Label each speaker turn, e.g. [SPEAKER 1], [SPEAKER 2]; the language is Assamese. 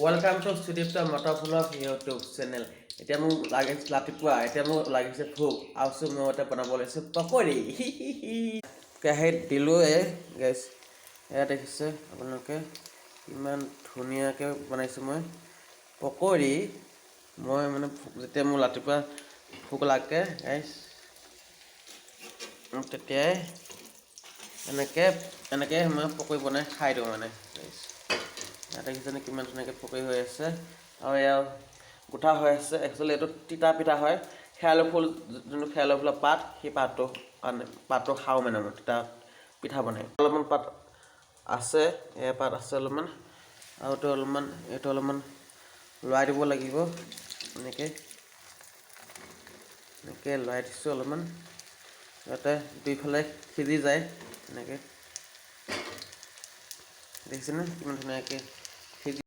[SPEAKER 1] ৱেলকাম টু সুদীপ্ত মটৰফুলৰ ইউটিউব চেনেল। এতিয়া মোক লাগিছে ৰাতিপুৱা, এতিয়া মোক লাগিছে ভোক আৰু মই এতিয়া বনাব লৈছোঁ পকৰি। কেৰাহীত দিলোঁ গেছ। এয়া দেখিছে আপোনালোকে ইমান ধুনীয়াকৈ বনাইছোঁ মই পকৰি। মই মানে যেতিয়া মোৰ ৰাতিপুৱা ভোক লাগে গাইছ, তেতিয়াই এনেকৈ মই পকৰি বনাই খাই দিওঁ মানে গাইছ। ইয়াত দেখিছেনে কিমান ধুনীয়াকৈ পকৰি হৈ আছে আৰু এয়া গোঠা হৈ আছে। একচুৱেলি এইটো তিতা পিঠা হয়। শেৱালি ফুল, যোনটো শেৱালি ফুলৰ পাত, সেই পাতটো খাওঁ মানে মই তিতা পিঠা বনাই। অলপমান পাত আছে, পাত আছে অলপমান, আৰু এইটো অলপমান লৰাই দিব লাগিব। এনেকৈ লৰাই দিছোঁ অলপমান, যাতে দুইফালে সিজি যায়। এনেকৈ দেখিছেনে কিমান ধুনীয়াকৈ